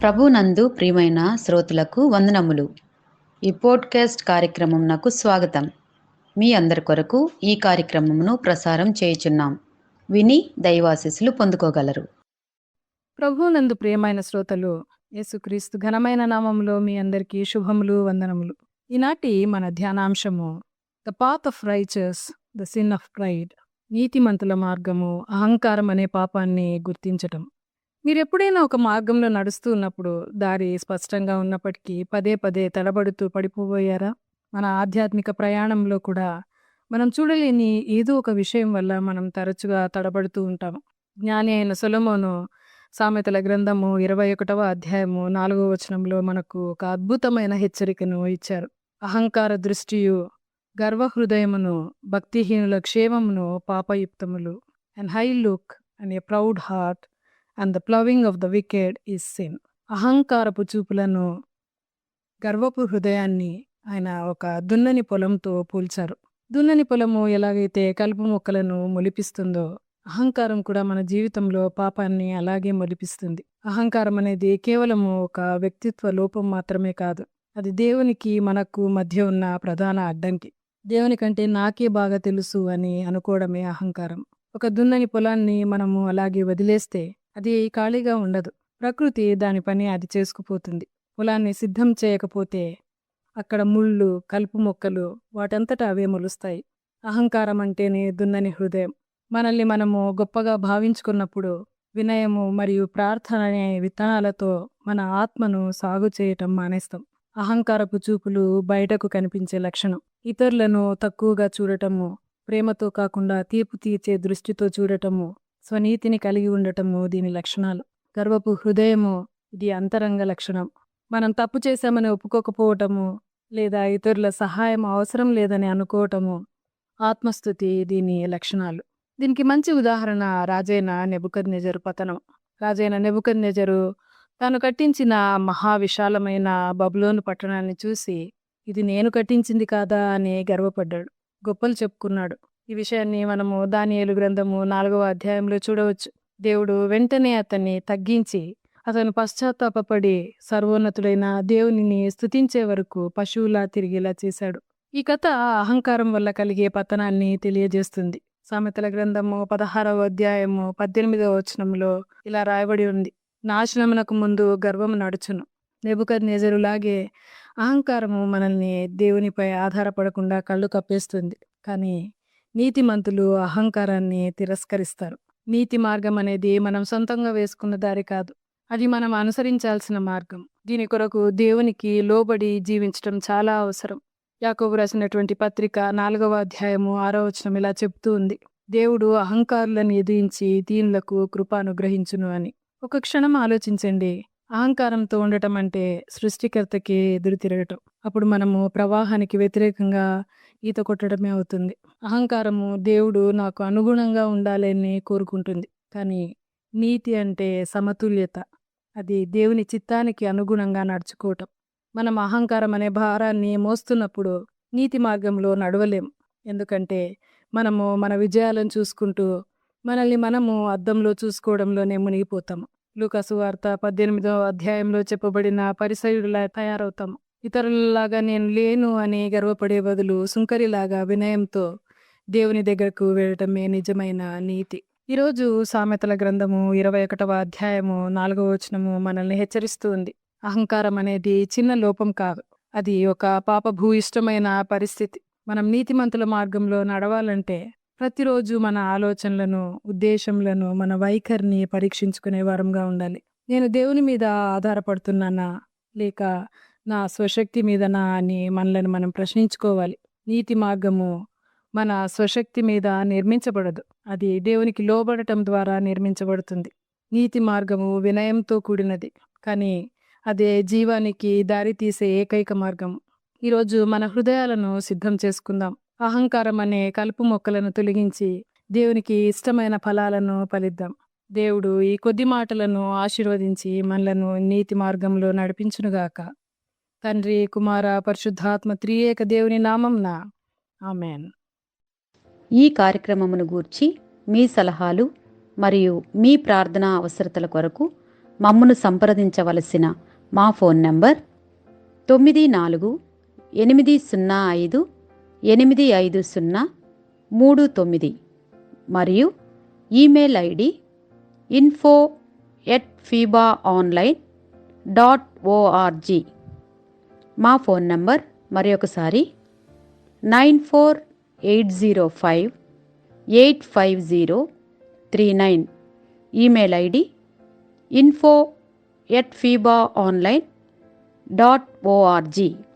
ప్రభునందు ప్రియమైన శ్రోతలకు వందనములు. ఈ పోడ్కాస్ట్ కార్యక్రమం నాకు స్వాగతం. మీ అందరి కొరకు ఈ కార్యక్రమమును ప్రసారం చేయుచున్నాం. విని దైవాశీస్సులు పొందుకోగలరు. ప్రభువునందు ప్రియమైన శ్రోతలు, యేసుక్రీస్తు ఘనమైన నామములో మీ అందరికీ శుభములు, వందనములు. ఈనాటి మన ధ్యానాంశము the path of righteous, the sin of pride. నీతిమంతుల మార్గము, అహంకారం అనే పాపాన్ని గుర్తించటం. మీరెప్పుడైనా ఒక మార్గంలో నడుస్తూ ఉన్నప్పుడు దారి స్పష్టంగా ఉన్నప్పటికీ పదే పదే తడబడుతూ పడిపోయారా? మన ఆధ్యాత్మిక ప్రయాణంలో కూడా మనం చూడలేని ఏదో ఒక విషయం వల్ల మనం తరచుగా తడబడుతూ ఉంటాం. జ్ఞాని అయిన సొలొమోను సామెతల గ్రంథము 21వ అధ్యాయము 4వ వచనంలో మనకు ఒక అద్భుతమైన హెచ్చరికను ఇచ్చారు. అహంకార దృష్టియు గర్వహృదయమును భక్తిహీనుల క్షేమమును పాపయుక్తములు. And high look and a proud heart and the plowing of the wicked is sin. అహంకారపు చూపులను, గర్వపు హృదయాన్ని ఆయన ఒక దున్నని పొలంతో పోల్చారు. దున్నని పొలము ఎలాగైతే కలుపు మొక్కలను మొలిపిస్తుందో, అహంకారం కూడా మన జీవితంలో పాపాన్ని అలాగే మొలిపిస్తుంది. అహంకారం అనేది కేవలము ఒక వ్యక్తిత్వ లోపం మాత్రమే కాదు, అది దేవునికి మనకు మధ్య ఉన్న ప్రధాన అడ్డంకి. దేవుని కంటే నాకే బాగా తెలుసు అని అనుకోవడమే అహంకారం. ఒక దున్నని పొలాన్ని మనము అలాగే వదిలేస్తే అది ఖాళీగా ఉండదు. ప్రకృతి దాని పని అది చేసుకుపోతుంది. పొలాన్ని సిద్ధం చేయకపోతే అక్కడ ముళ్ళు, కలుపు మొక్కలు వాటంతటా అవే మొలుస్తాయి. అహంకారం అంటేనే దున్నని హృదయం. మనల్ని మనము గొప్పగా భావించుకున్నప్పుడు వినయము మరియు ప్రార్థన అనే విత్తనాలతో మన ఆత్మను సాగు చేయటం మానేస్తాం. అహంకారపు చూపులు బయటకు కనిపించే లక్షణం. ఇతరులను తక్కువగా చూడటము, ప్రేమతో కాకుండా తీర్పు తీర్చే దృష్టితో చూడటము, స్వనీతిని కలిగి ఉండటము దీని లక్షణాలు. గర్వపు హృదయము ఇది అంతరంగ లక్షణం. మనం తప్పు చేశామని ఒప్పుకోకపోవటము, లేదా ఇతరుల సహాయం అవసరం లేదని అనుకోవటము ఆత్మస్థుతి దీని లక్షణాలు. దీనికి మంచి ఉదాహరణ రాజైన నెబుకద్నెజరు పతనం. రాజైన నెబుకద్నెజరు తాను కట్టించిన మహావిశాలమైన బబులోను పట్టణాన్ని చూసి ఇది నేను కట్టించింది కాదా అని గర్వపడ్డాడు, గొప్పలు చెప్పుకున్నాడు. ఈ విషయాన్ని మనము దానియేలు గ్రంథము 4వ అధ్యాయంలో చూడవచ్చు. దేవుడు వెంటనే అతన్ని తగ్గించి అతను పశ్చాత్తాపపడి సర్వోన్నతుడైన దేవునిని స్తుతించే వరకు పశువులా తిరిగేలా చేశాడు. ఈ కథ అహంకారం వల్ల కలిగే పతనాన్ని తెలియజేస్తుంది. సామెతల గ్రంథము 16వ అధ్యాయము 18వ వచనంలో ఇలా రాయబడి ఉంది: నాశనమునకు ముందు గర్వము నడుచును. నెబుకద్నెజరులాగే అహంకారము మనల్ని దేవునిపై ఆధారపడకుండా కళ్ళు కప్పేస్తుంది. కానీ నీతిమంతులు అహంకారాన్ని తిరస్కరిస్తారు. నీతి మార్గం అనేది మనం సొంతంగా వేసుకున్న దారి కాదు, అది మనం అనుసరించాల్సిన మార్గం. దీని కొరకు దేవునికి లోబడి జీవించడం చాలా అవసరం. యాకోబు రాసినటువంటి పత్రిక 4వ అధ్యాయము 6వ వచనం ఇలా చెప్తూ ఉంది: దేవుడు అహంకారులను ఎదిరించి దీనులకు కృప అనుగ్రహించును అని. ఒక క్షణం ఆలోచించండి. అహంకారంతో ఉండటం అంటే సృష్టికర్తకి ఎదురు తిరగటం. అప్పుడు మనము ప్రవాహానికి వ్యతిరేకంగా ఈత కొట్టడమే అవుతుంది. అహంకారము దేవుడు నాకు అనుగుణంగా ఉండాలని కోరుకుంటుంది. కానీ నీతి అంటే సమతుల్యత, అది దేవుని చిత్తానికి అనుగుణంగా నడుచుకోవటం. మనం అహంకారం అనే భారాన్ని మోస్తున్నప్పుడు నీతి మార్గంలో నడవలేం. ఎందుకంటే మనము మన విజయాలను చూసుకుంటూ మనల్ని మనము అద్దంలో చూసుకోవడంలోనే మునిగిపోతాము. లూకా సువార్త 18వ అధ్యాయంలో చెప్పబడిన పరిసయ్యుడిలా తయారవుతాము. ఇతరులలాగా నేను లేను అని గర్వపడే బదులు సుంకరిలాగా వినయంతో దేవుని దగ్గరకు వెళ్ళటమే నిజమైన నీతి. ఈరోజు సామెతల గ్రంథము 21వ అధ్యాయము 4వ వచనము మనల్ని హెచ్చరిస్తూ ఉంది. అహంకారం అనేది చిన్న లోపం కాదు, అది ఒక పాపభూయిష్టమైన పరిస్థితి. మనం నీతిమంతుల మార్గంలో నడవాలంటే ప్రతిరోజు మన ఆలోచనలను, ఉద్దేశంలను, మన వైఖరిని పరీక్షించుకునే వారంగా ఉండాలి. నేను దేవుని మీద ఆధారపడుతున్నానా లేక నా స్వశక్తి మీదనా అని మనల్ని మనం ప్రశ్నించుకోవాలి. నీతి మార్గము మన స్వశక్తి మీద నిర్మించబడదు, అది దేవునికి లోబడటం ద్వారా నిర్మించబడుతుంది. నీతి మార్గము వినయంతో కూడినది, కానీ అదే జీవానికి దారి తీసే ఏకైక మార్గం. ఈరోజు మన హృదయాలను సిద్ధం చేసుకుందాం. అహంకారం అనే కలుపు మొక్కలను తొలగించి దేవునికి ఇష్టమైన ఫలాలను ఫలిద్దాం. దేవుడు ఈ కొద్ది మాటలను ఆశీర్వదించి మనలను నీతి మార్గంలో నడిపించునుగాక. తండ్రి, కుమార, పరిశుద్ధాత్మ త్రియేక దేవుని నామంన ఆమేన్. ఈ కార్యక్రమమును గూర్చి మీ సలహాలు మరియు మీ ప్రార్థనా అవసరతల కొరకు మమ్మను సంప్రదించవలసిన మా ఫోన్ నంబర్ 9480585039 మరియు ఈమెయిల్ ఐడి info@fibaonline.org. మా ఫోన్ నంబర్ మరొకసారి 9480585039. Email ID info@fibaonline.org.